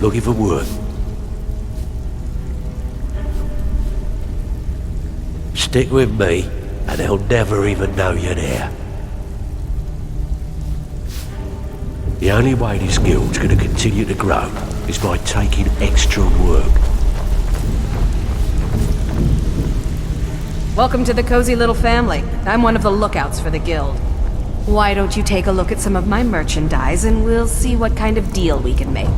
Looking for work. Stick with me, and they'll never even know you're there. The only way this guild's gonna continue to grow is by taking extra work. Welcome to the cozy little family. I'm one of the lookouts for the guild. Why don't you take a look at some of my merchandise and we'll see what kind of deal we can make.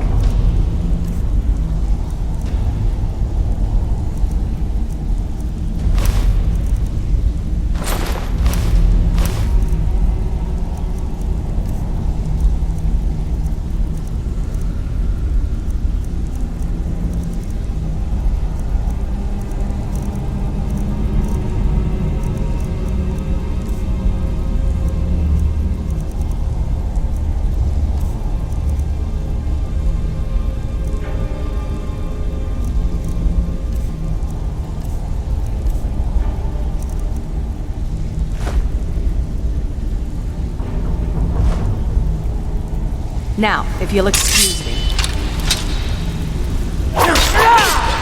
Now, if you'll excuse me.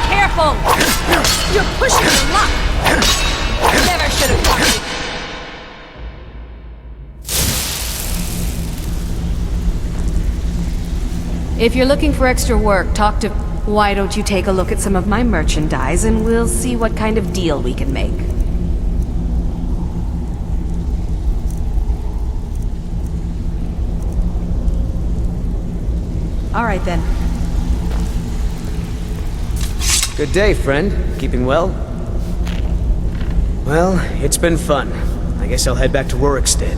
Careful! You're pushing your luck! Never should have caught you. If you're looking for extra work, talk to... Why don't you take a look at some of my merchandise and we'll see what kind of deal we can make. All right, then. Good day, friend. Keeping well? Well, it's been fun. I guess I'll head back to Rorikstead.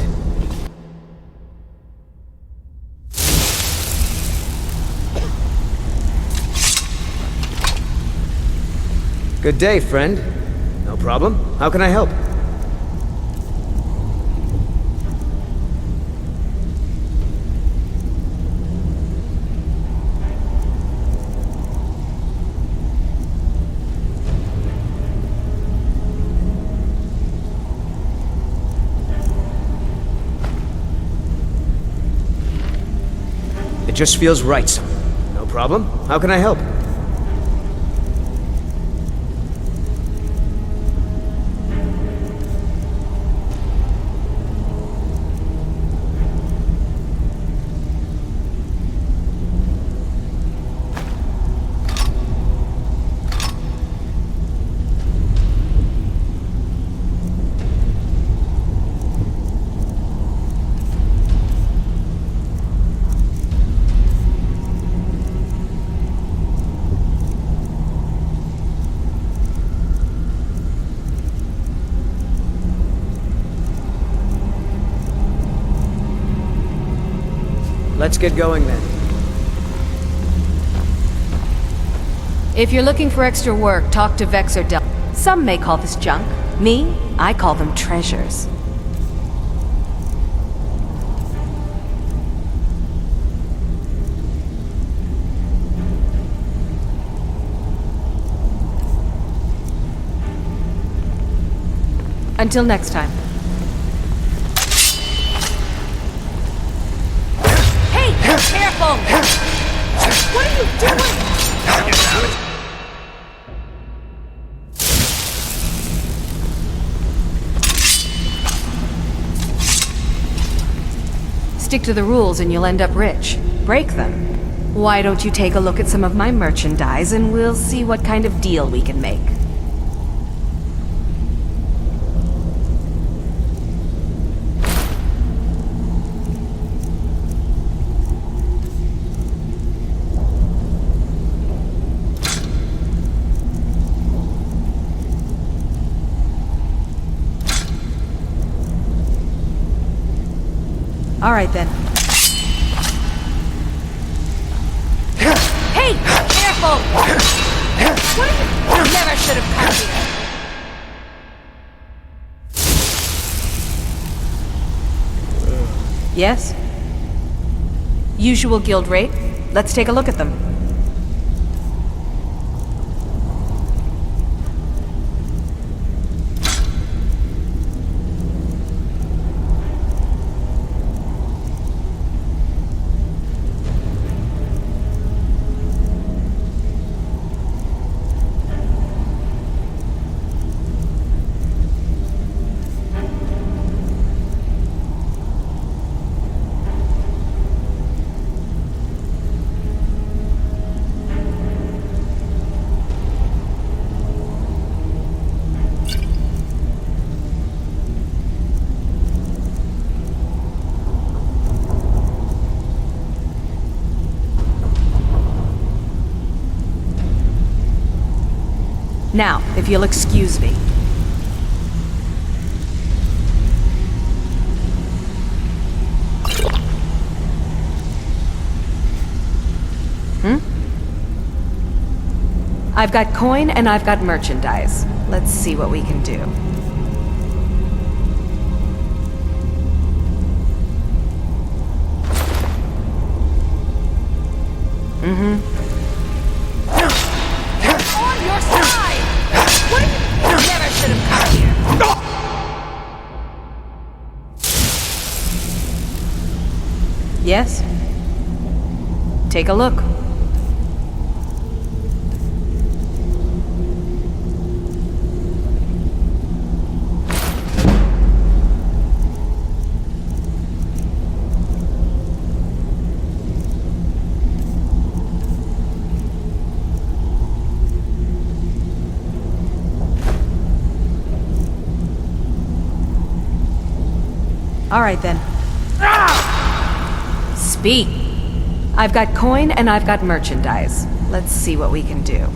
Good day, friend. No problem. How can I help? It just feels right, so no problem. How can I help? Let's get going then. If you're looking for extra work, talk to Vex or Del. Some may call this junk. Me, I call them treasures. Until next time. Careful! What are you doing? Stick to the rules and you'll end up rich. Break them. Why don't you take a look at some of my merchandise and we'll see what kind of deal we can make. All right, then. Hey! Careful! What are you... Never should have come here. Yes? Usual guild rate. Let's take a look at them. Now, if you'll excuse me. I've got coin and I've got merchandise. Let's see what we can do. On your side! What are you... Never should have come here. Yes? Take a look. All right, then. Speak. I've got coin and I've got merchandise. Let's see what we can do.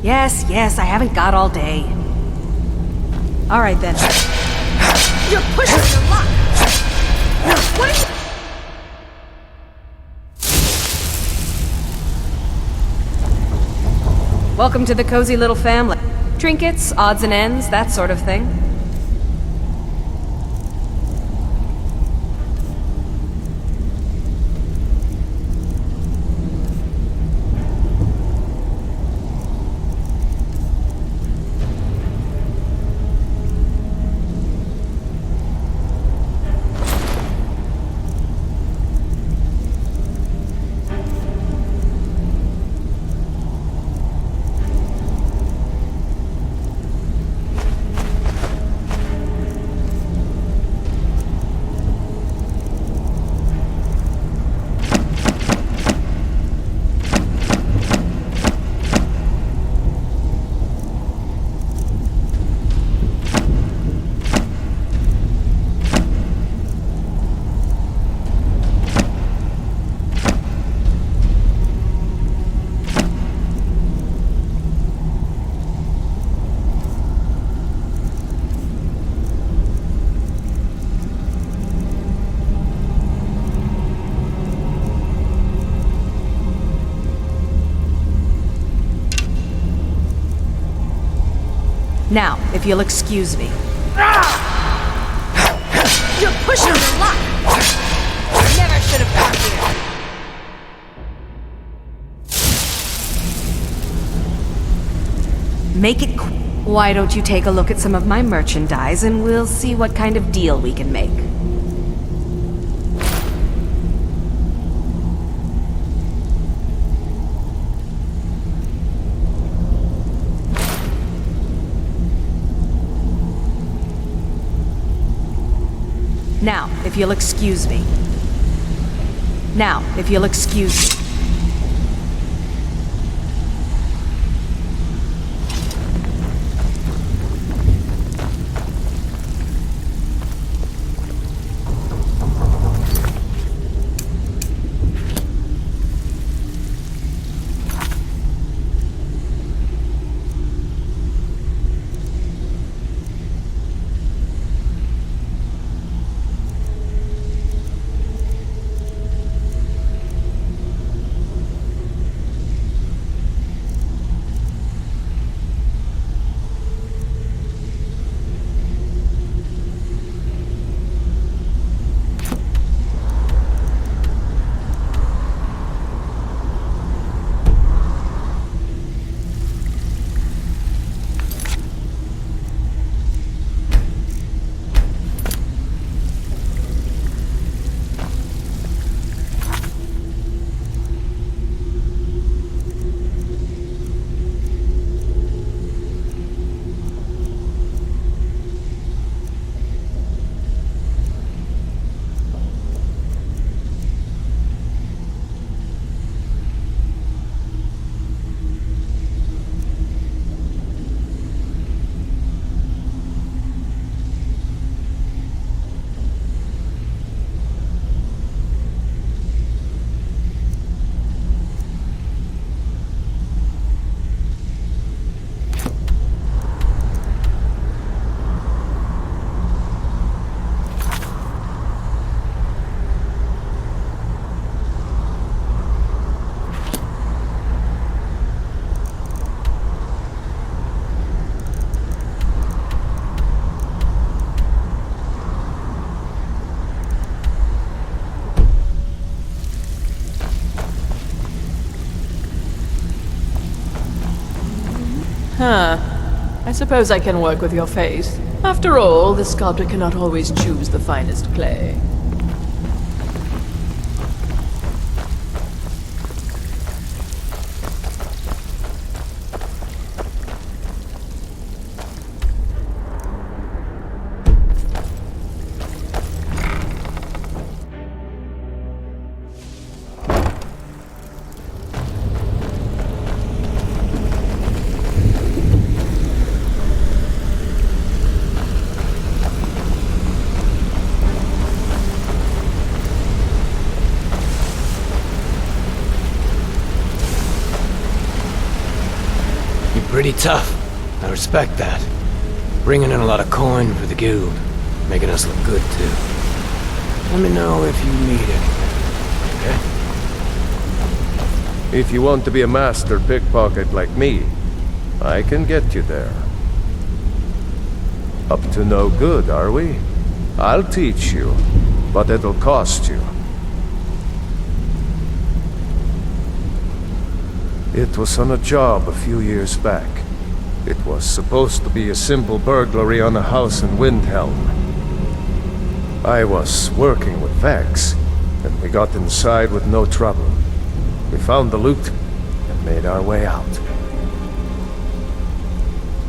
Yes, I haven't got all day. All right, then. You're pushing your luck. What are you... Welcome to the cozy little family. Trinkets, odds and ends, that sort of thing. Now, if you'll excuse me. You're pushing your luck! Never should have come here. Make it quick. Why don't you take a look at some of my merchandise and we'll see what kind of deal we can make. Now, if you'll excuse me. Now, if you'll excuse me. I suppose I can work with your face. After all, the sculptor cannot always choose the finest clay. Pretty tough. I respect that. Bringing in a lot of coin for the guild. Making us look good, too. Let me know if you need anything, okay? If you want to be a master pickpocket like me, I can get you there. Up to no good, are we? I'll teach you, but it'll cost you. It was on a job a few years back. It was supposed to be a simple burglary on a house in Windhelm. I was working with Vex, and we got inside with no trouble. We found the loot and made our way out.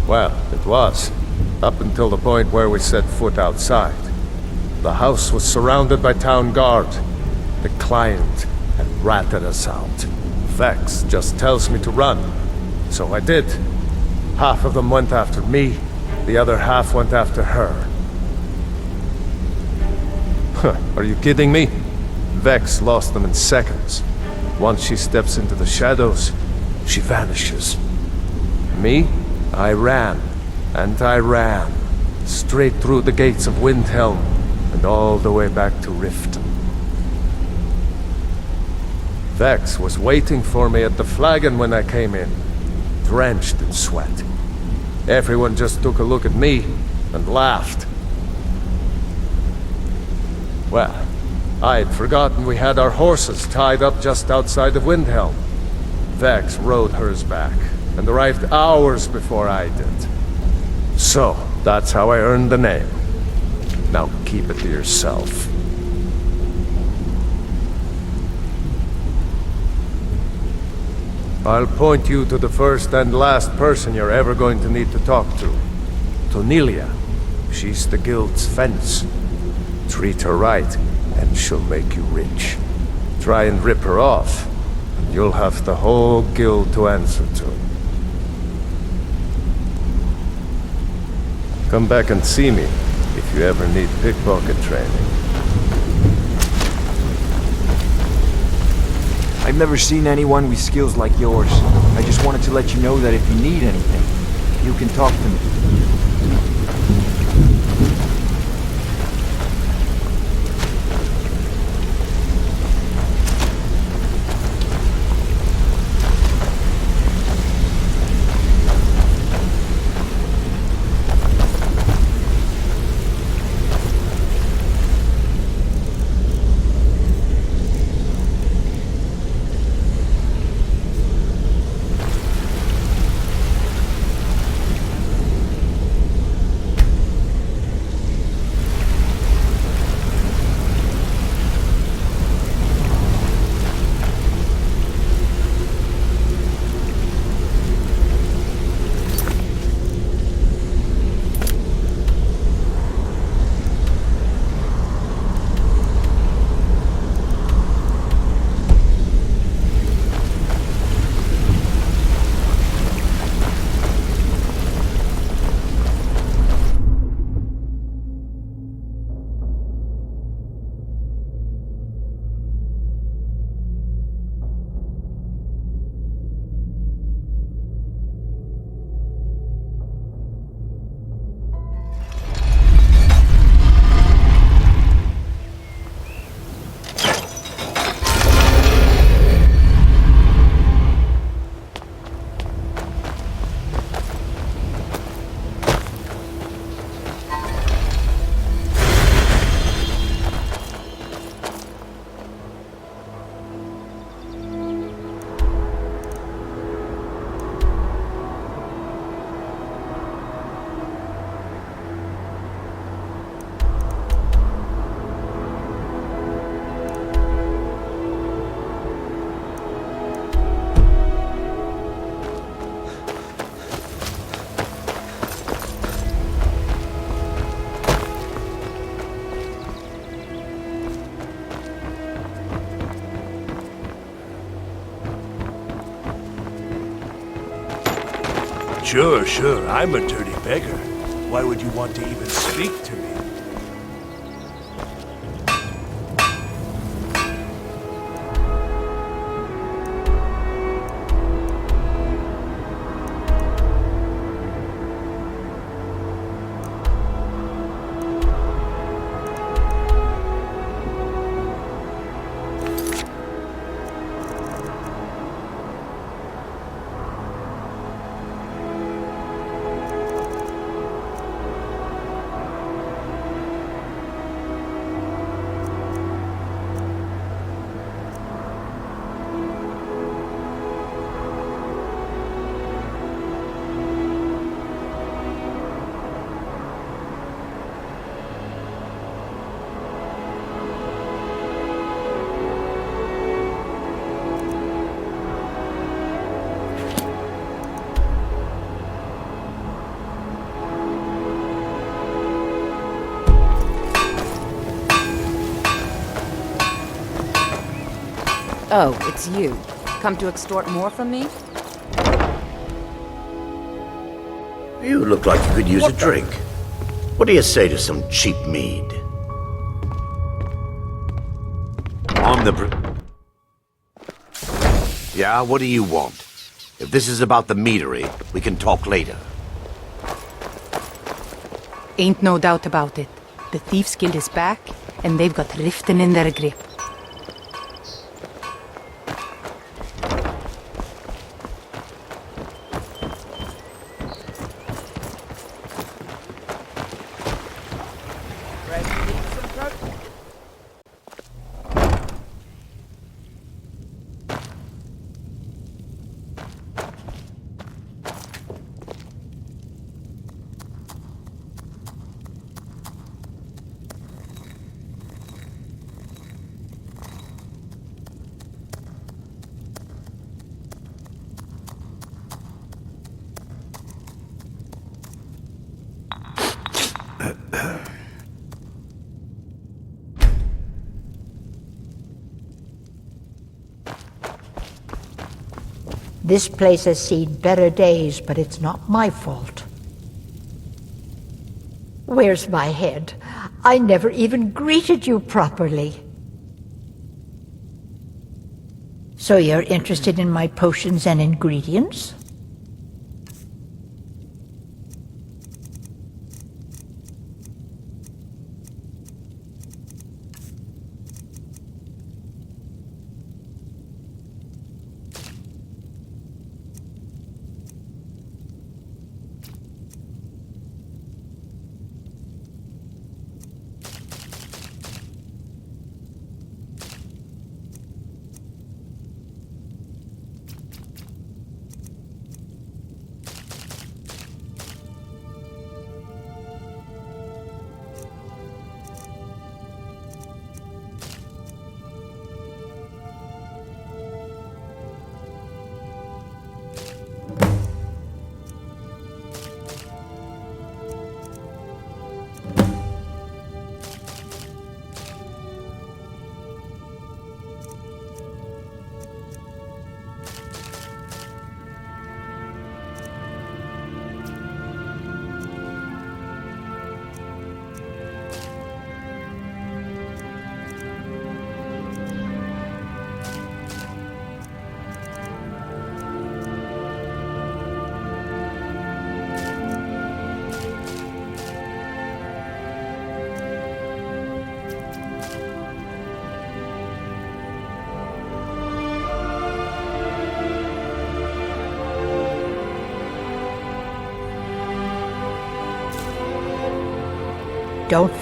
Well, it was, up until the point where we set foot outside. The house was surrounded by town guard. The client had ratted us out. Vex just tells me to run, so I did. Half of them went after me, the other half went after her. Are you kidding me? Vex lost them in seconds. Once she steps into the shadows, she vanishes. Me? I ran, and I ran, straight through the gates of Windhelm, and all the way back to Riften. Vex was waiting for me at the flagon when I came in, drenched in sweat. Everyone just took a look at me and laughed. Well, I'd forgotten we had our horses tied up just outside of Windhelm. Vex rode hers back and arrived hours before I did. So, that's how I earned the name. Now keep it to yourself. I'll point you to the first and last person you're ever going to need to talk to. Tonelia. She's the guild's fence. Treat her right, and she'll make you rich. Try and rip her off, and you'll have the whole guild to answer to. Come back and see me, if you ever need pickpocket training. I've never seen anyone with skills like yours. I just wanted to let you know that if you need anything, you can talk to me. Sure, I'm a dirty beggar. Why would you want to even speak to me? Oh, it's you. Come to extort more from me? You look like you could use a drink. What do you say to some cheap mead? I'm the Yeah, what do you want? If this is about the meadery, we can talk later. Ain't no doubt about it. The Thieves Guild is back, and they've got Riften in their grip. This place has seen better days, but it's not my fault. Where's my head? I never even greeted you properly. So you're interested in my potions and ingredients? Don't.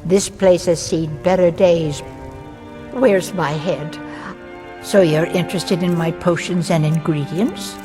This place has seen better days. Where's my head? So you're interested in my potions and ingredients?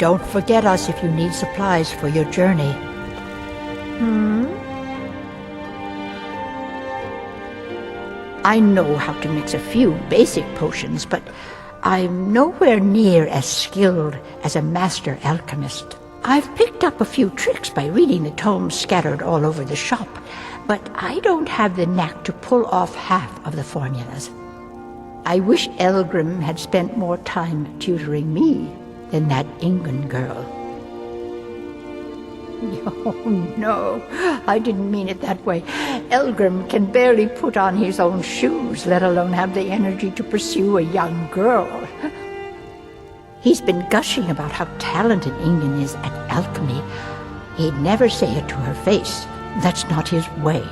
don't forget us if you need supplies for your journey. I know how to mix a few basic potions, but I'm nowhere near as skilled as a master alchemist. I've picked up a few tricks by reading the tomes scattered all over the shop, but I don't have the knack to pull off half of the formulas. I wish Elgrim had spent more time tutoring me than that Ingun girl. Oh, no, I didn't mean it that way. Elgrim can barely put on his own shoes, let alone have the energy to pursue a young girl. He's been gushing about how talented Ingun is at alchemy. He'd never say it to her face. That's not his way.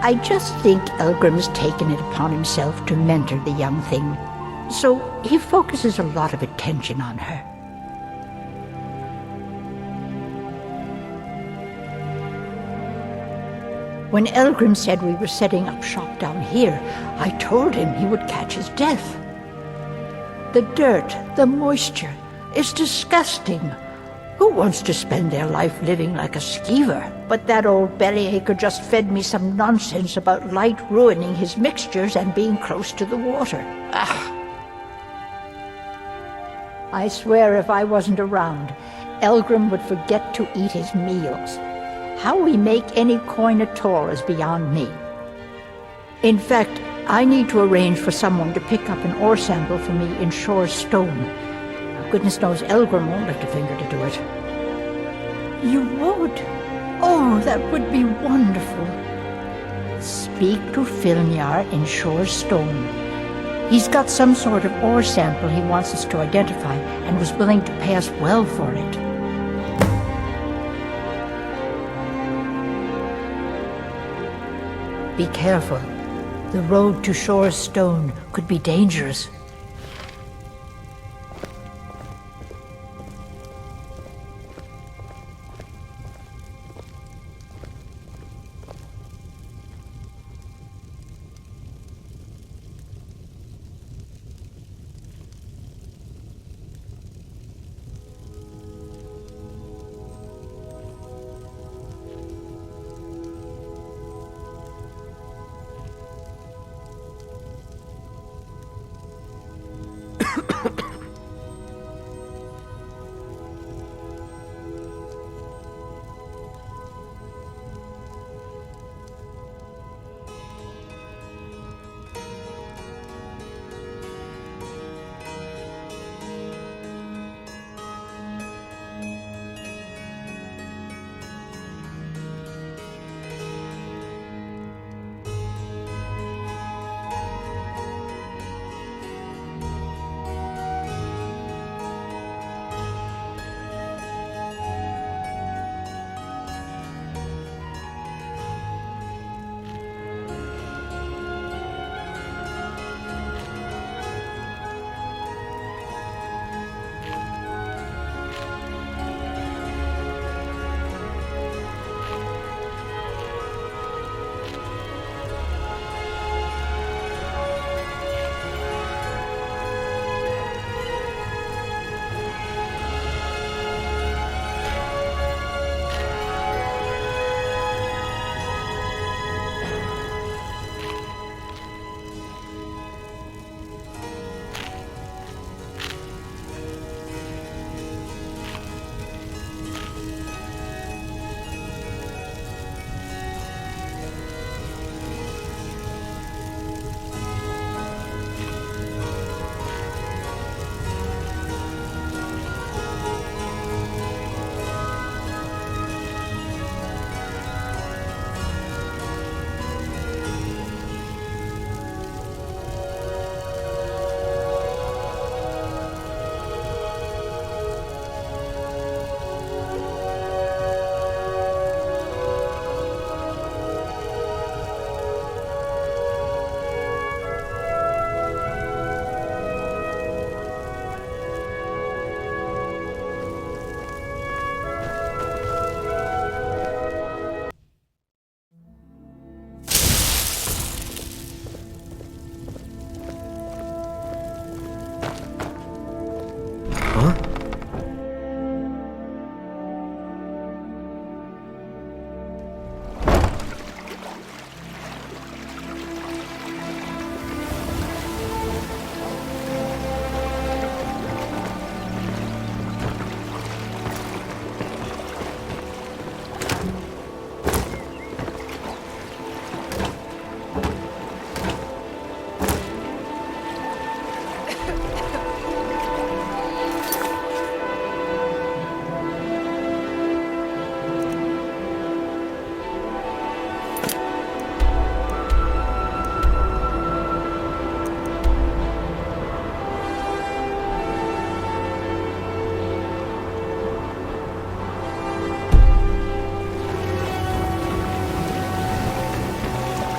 I just think Elgrim's taken it upon himself to mentor the young thing, so he focuses a lot of attention on her. When Elgrim said we were setting up shop down here, I told him he would catch his death. The dirt, the moisture, is disgusting. Who wants to spend their life living like a skeever? But that old bellyacre just fed me some nonsense about light ruining his mixtures and being close to the water. I swear if I wasn't around, Elgrim would forget to eat his meals. How we make any coin at all is beyond me. In fact, I need to arrange for someone to pick up an ore sample for me in Shore's stone. Goodness knows Elgrim won't lift a finger to do it. You would? Oh, that would be wonderful. Speak to Filnyar in Shore's stone. He's got some sort of ore sample he wants us to identify and was willing to pay us well for it. Be careful. The road to Shore's stone could be dangerous.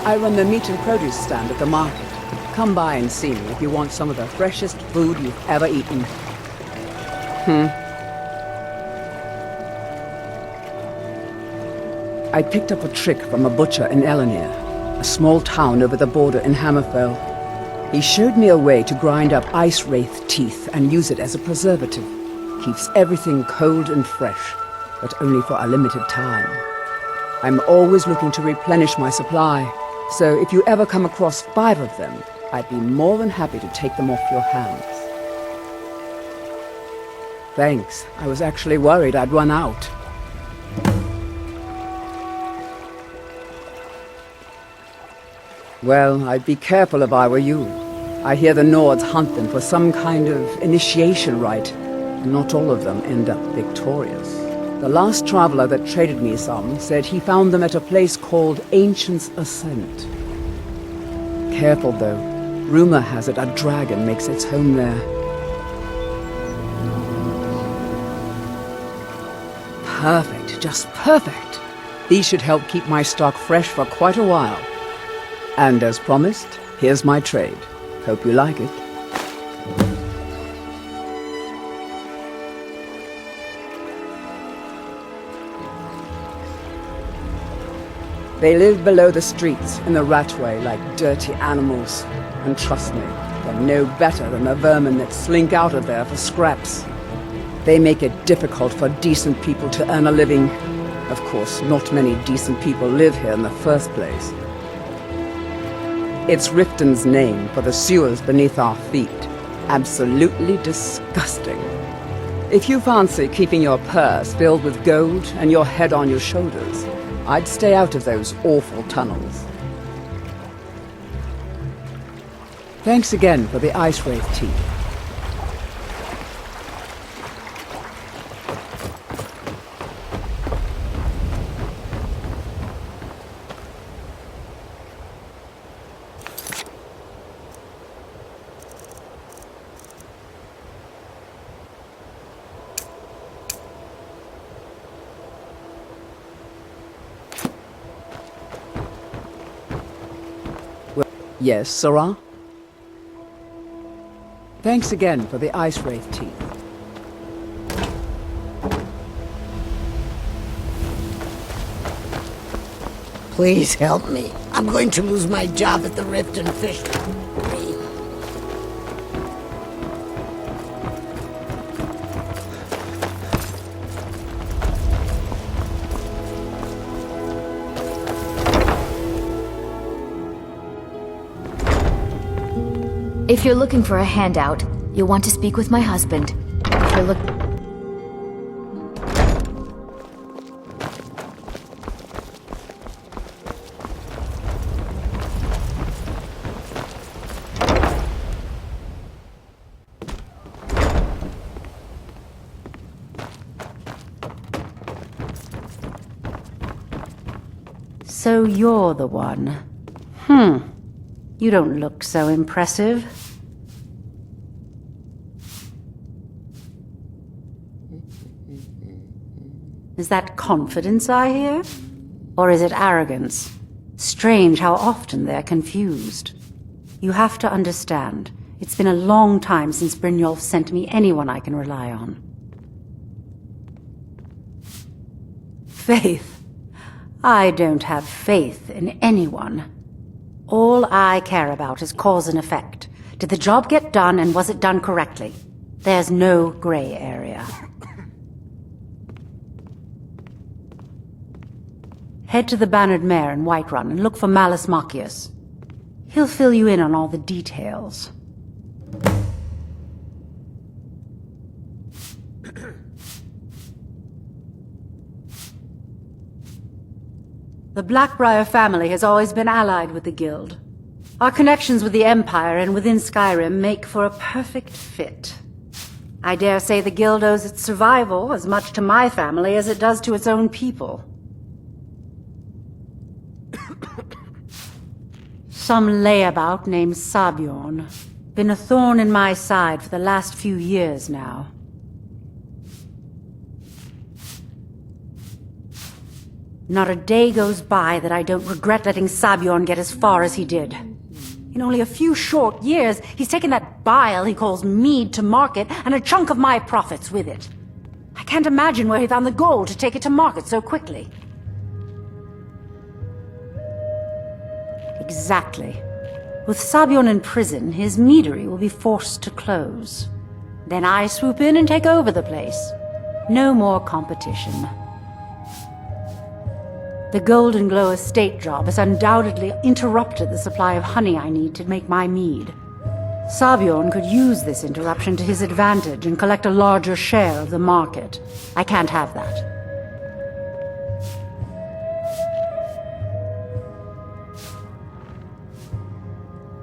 I run the meat and produce stand at the market. Come by and see me if you want some of the freshest food you've ever eaten. I picked up a trick from a butcher in Elenir, a small town over the border in Hammerfell. He showed me a way to grind up ice wraith teeth and use it as a preservative. Keeps everything cold and fresh, but only for a limited time. I'm always looking to replenish my supply, so if you ever come across 5 of them, I'd be more than happy to take them off your hands. Thanks. I was actually worried I'd run out. Well, I'd be careful if I were you. I hear the Nords hunt them for some kind of initiation rite, and not all of them end up victorious. The last traveler that traded me some said he found them at a place called Ancient's Ascent. Careful though. Rumor has it a dragon makes its home there. Perfect, just perfect. These should help keep my stock fresh for quite a while. And as promised, here's my trade. Hope you like it. They live below the streets in the ratway like dirty animals. And trust me, they're no better than the vermin that slink out of there for scraps. They make it difficult for decent people to earn a living. Of course, not many decent people live here in the first place. It's Riften's name for the sewers beneath our feet. Absolutely disgusting. If you fancy keeping your purse filled with gold and your head on your shoulders, I'd stay out of those awful tunnels. Thanks again for the ice wraith tea. Yes, Sarah? Thanks again for the ice wraith tea. Please help me. I'm going to lose my job at the Riften Fish. If you're looking for a handout, you'll want to speak with my husband. If you're So you're the one. You don't look so impressive. Is that confidence I hear? Or is it arrogance? Strange how often they're confused. You have to understand, it's been a long time since Brynjolf sent me anyone I can rely on. Faith? I don't have faith in anyone. All I care about is cause and effect. Did the job get done, and was it done correctly? There's no gray area. Head to the Bannered Mare in Whiterun and look for Malus Machius. He'll fill you in on all the details. The Blackbriar family has always been allied with the Guild. Our connections with the Empire and within Skyrim make for a perfect fit. I dare say the Guild owes its survival as much to my family as it does to its own people. Some layabout named Sabjorn. Been a thorn in my side for the last few years now. Not a day goes by that I don't regret letting Sabjorn get as far as he did. In only a few short years, he's taken that bile he calls mead to market, and a chunk of my profits with it. I can't imagine where he found the gold to take it to market so quickly. Exactly. With Sabjorn in prison, his meadery will be forced to close. Then I swoop in and take over the place. No more competition. The Golden Glow estate job has undoubtedly interrupted the supply of honey I need to make my mead. Sabjorn could use this interruption to his advantage and collect a larger share of the market. I can't have that.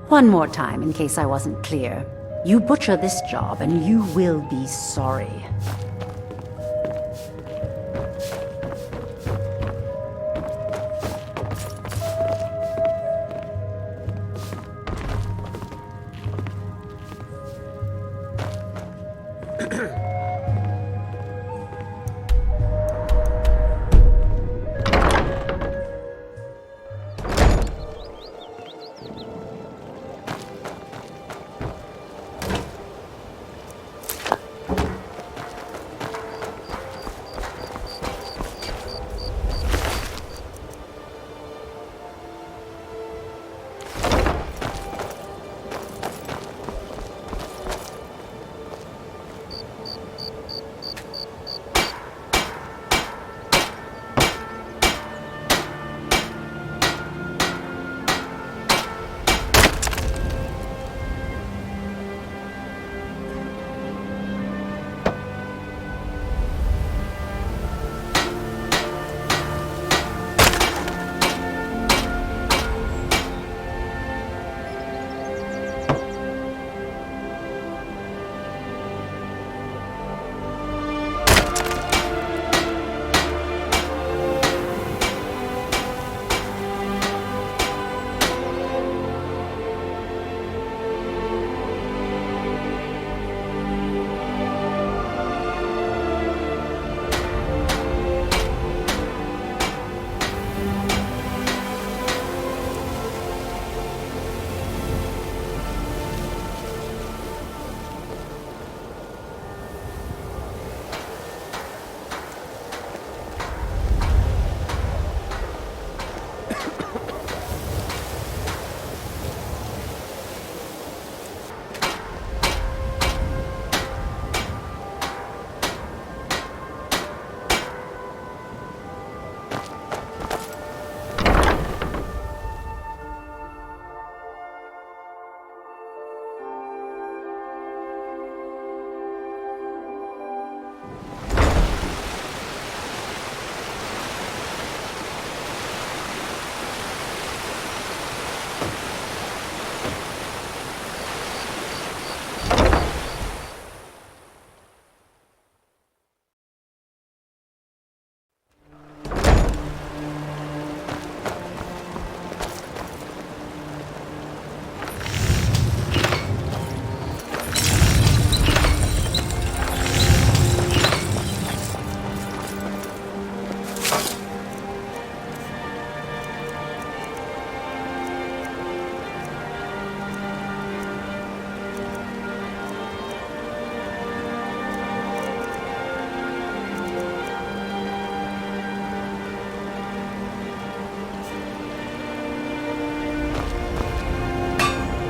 One more time, in case I wasn't clear. You butcher this job, and you will be sorry.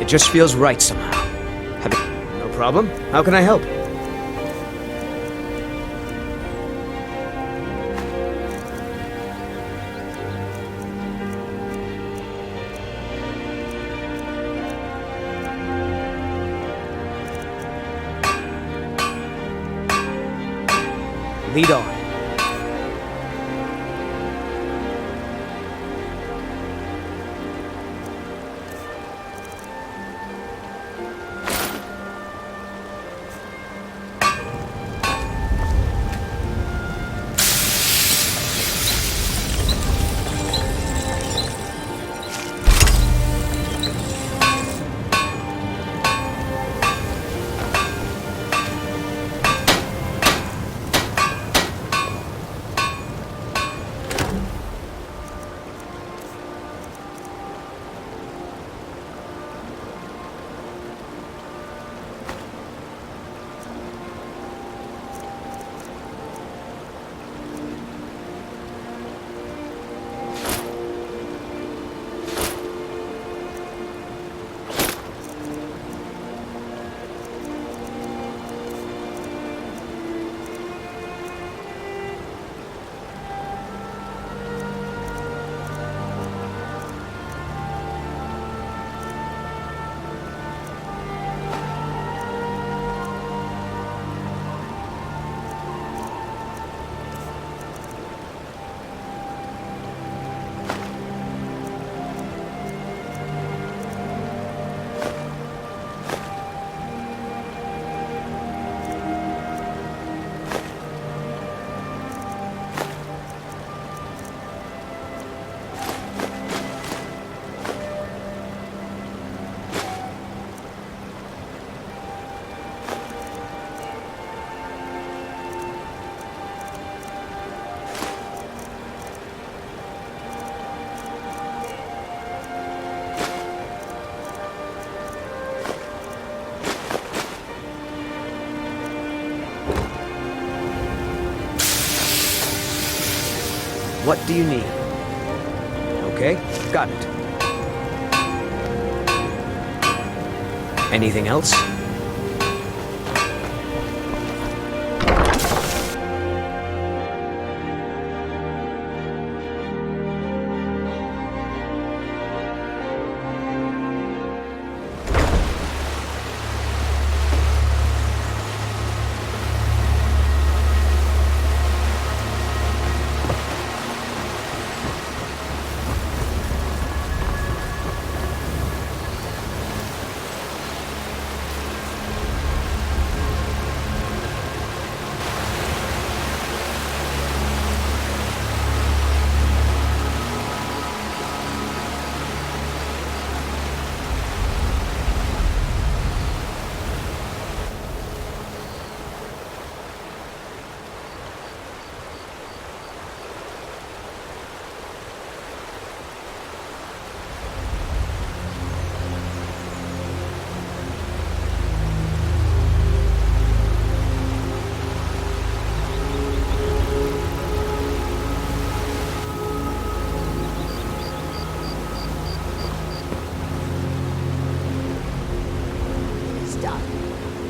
Just feels right somehow. No problem. How can I help? Lead on. What do you need? Okay, got it. Anything else?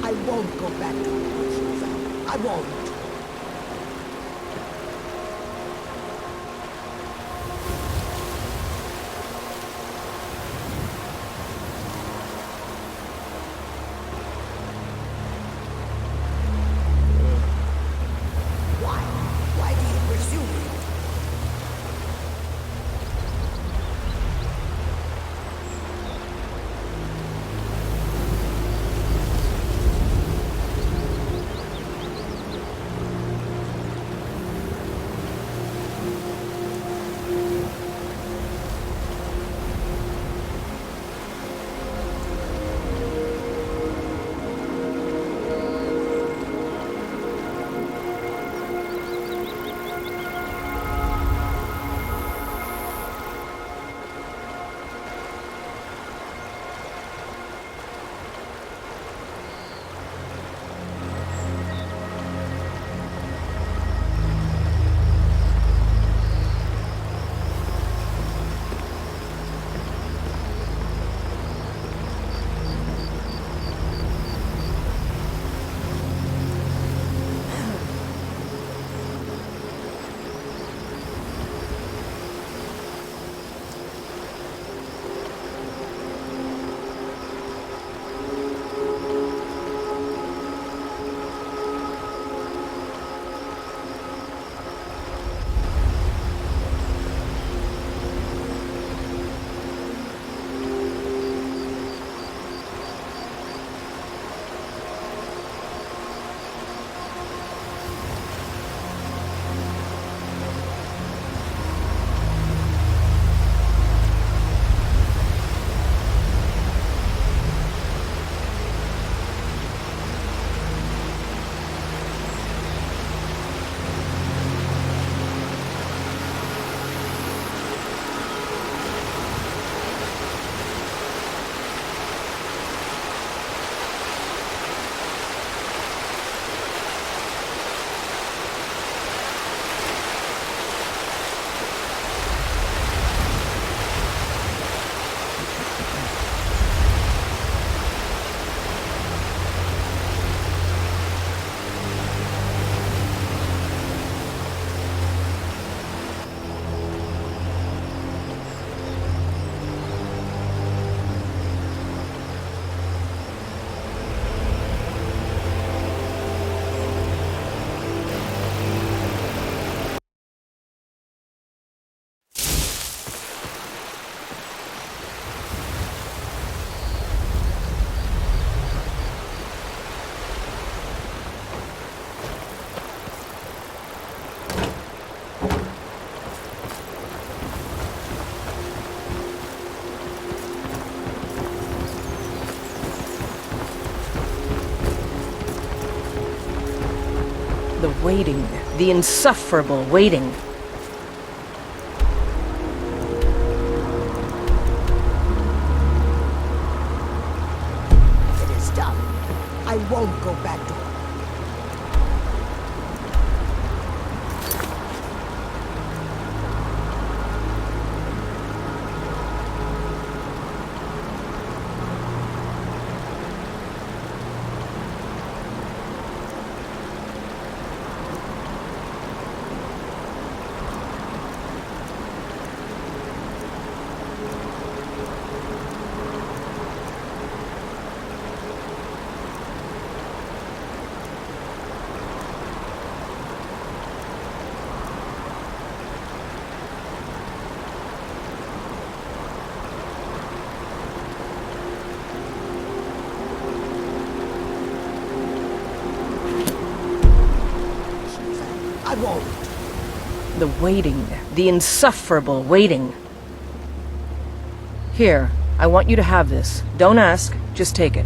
I won't go back to the bush. I won't. Why do you pursue me? The waiting. The insufferable waiting. It is done. I won't go back to her. The waiting. The insufferable waiting. Here, I want you to have this. Don't ask, just take it.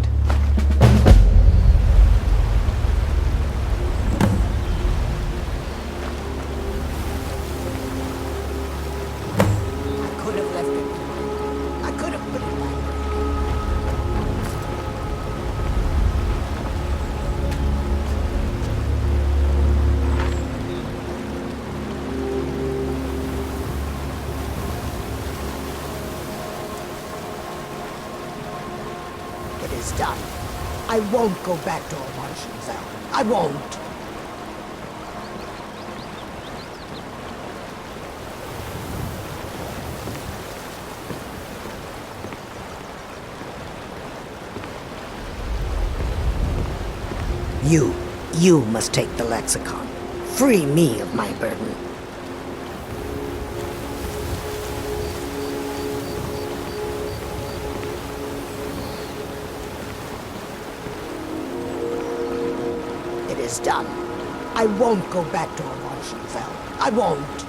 Done. I won't go back to a Martian cell. I won't. You must take the lexicon. Free me of my burden. Done. I won't go back to a Martian cell. I won't.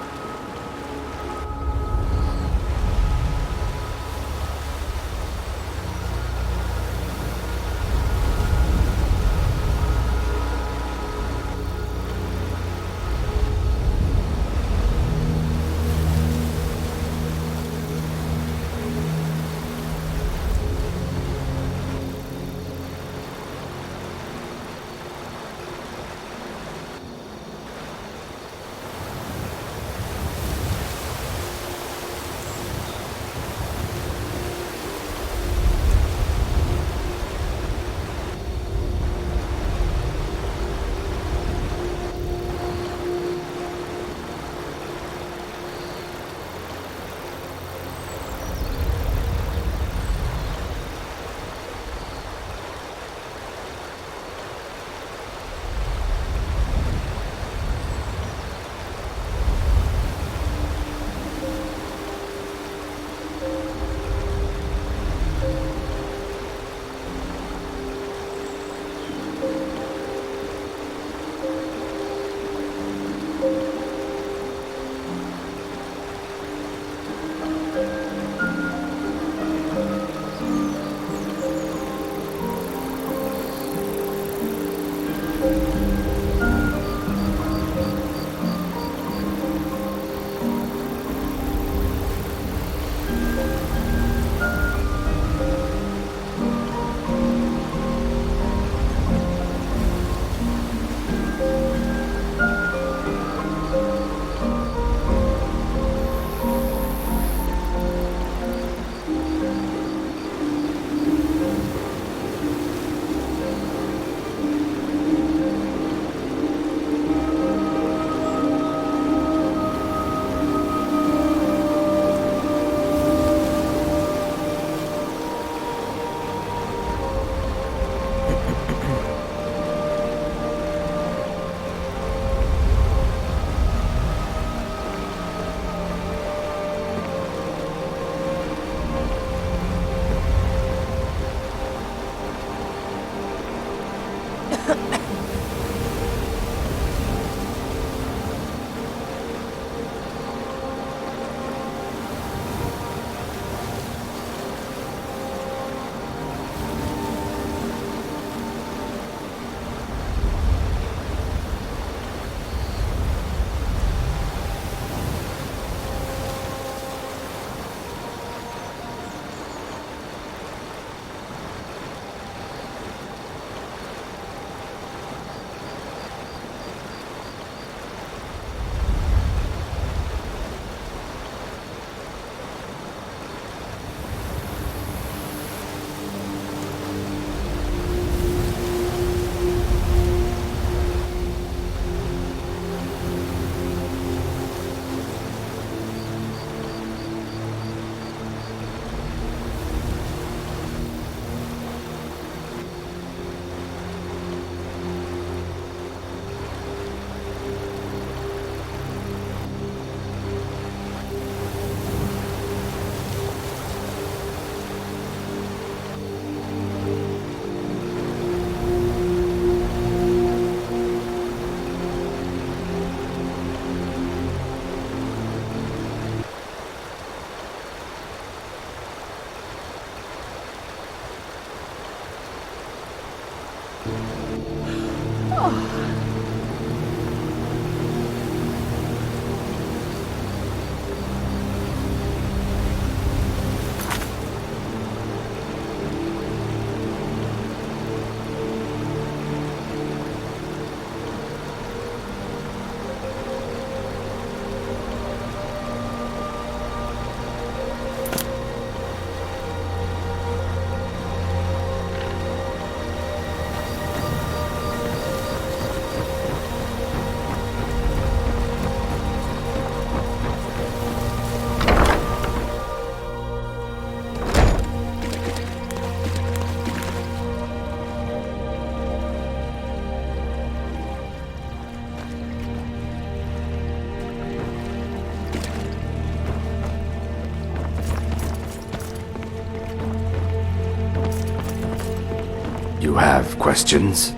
You have questions?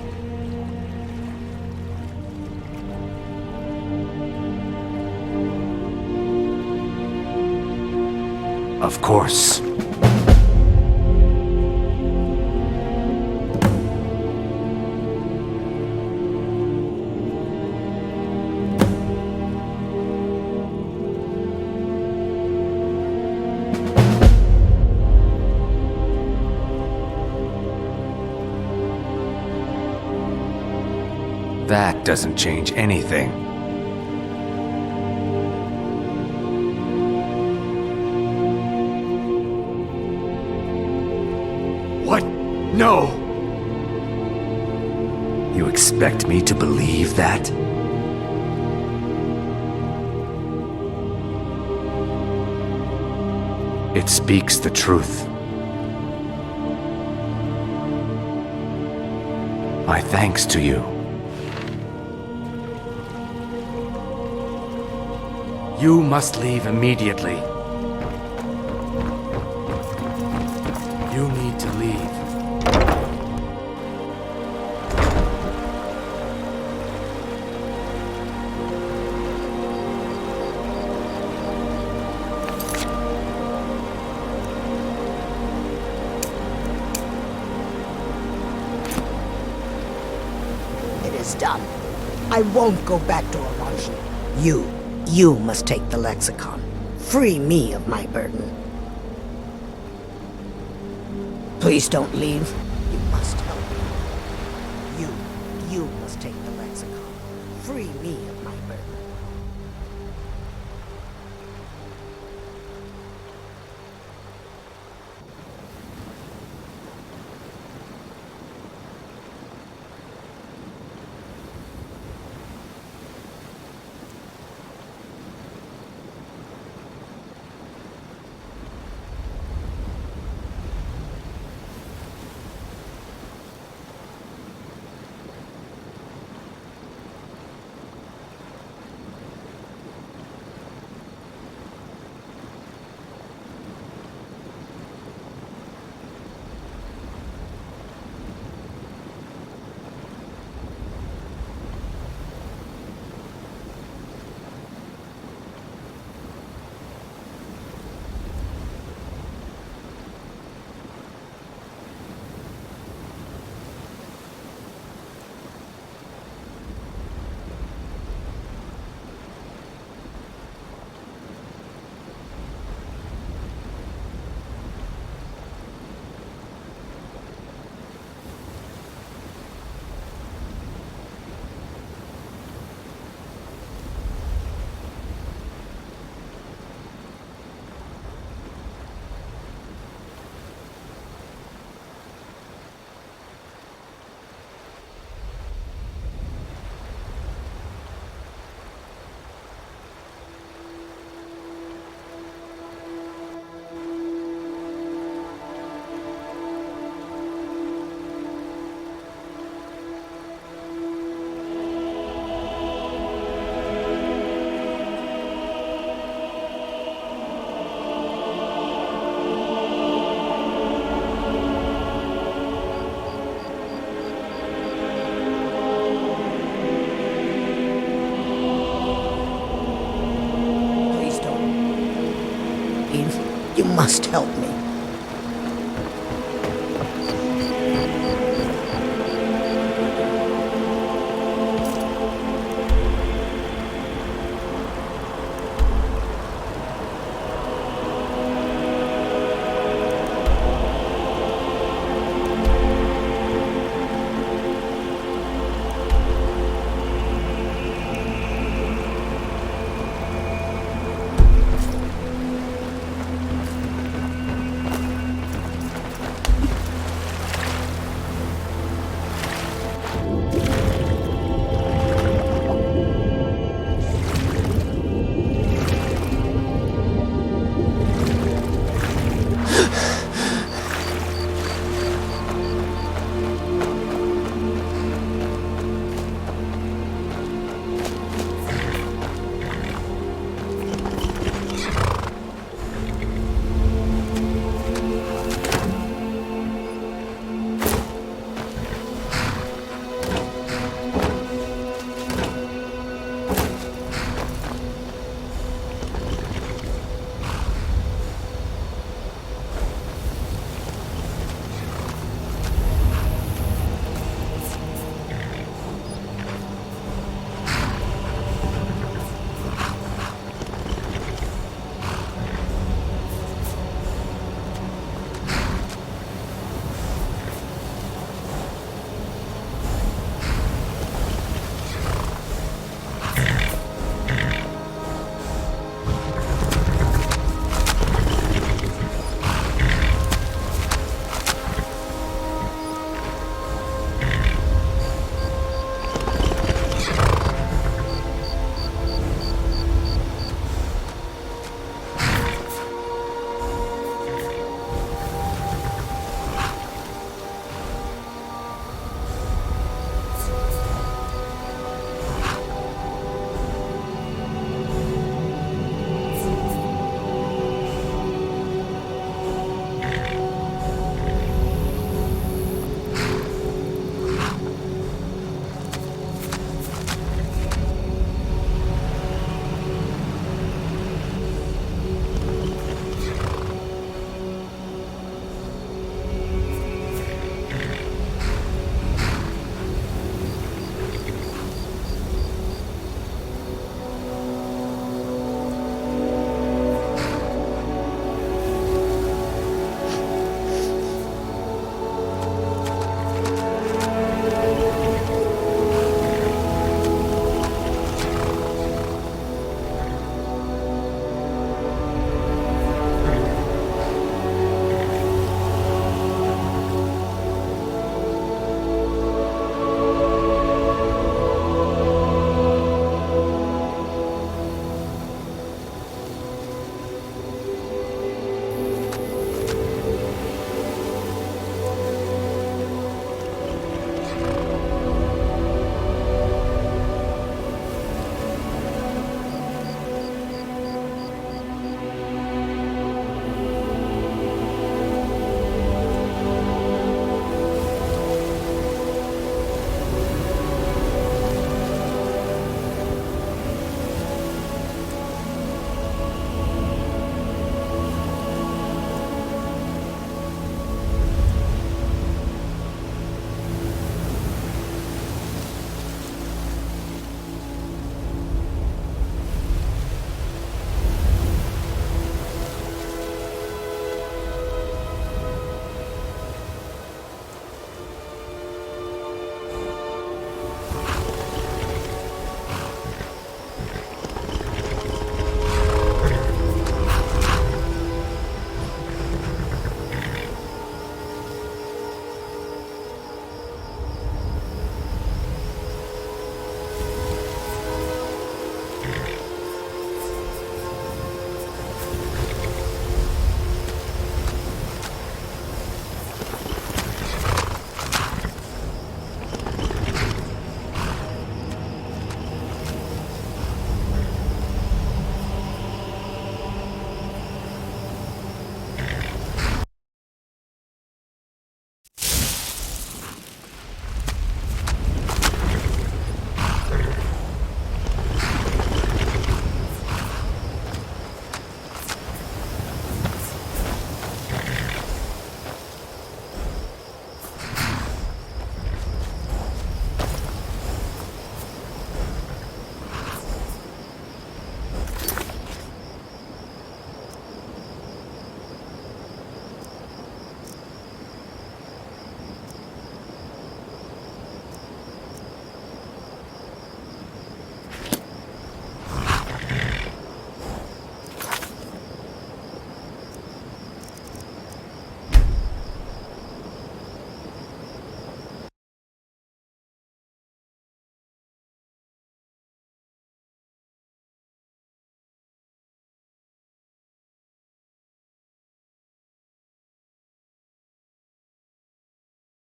Of course. That doesn't change anything. What? No! You expect me to believe that? It speaks the truth. My thanks to you. You must leave immediately. You need to leave. It is done. I won't go back to Orange. You must take the lexicon. Free me of my burden. Please don't leave. You must help me. You must take the lexicon. Free me of my burden. You must help me.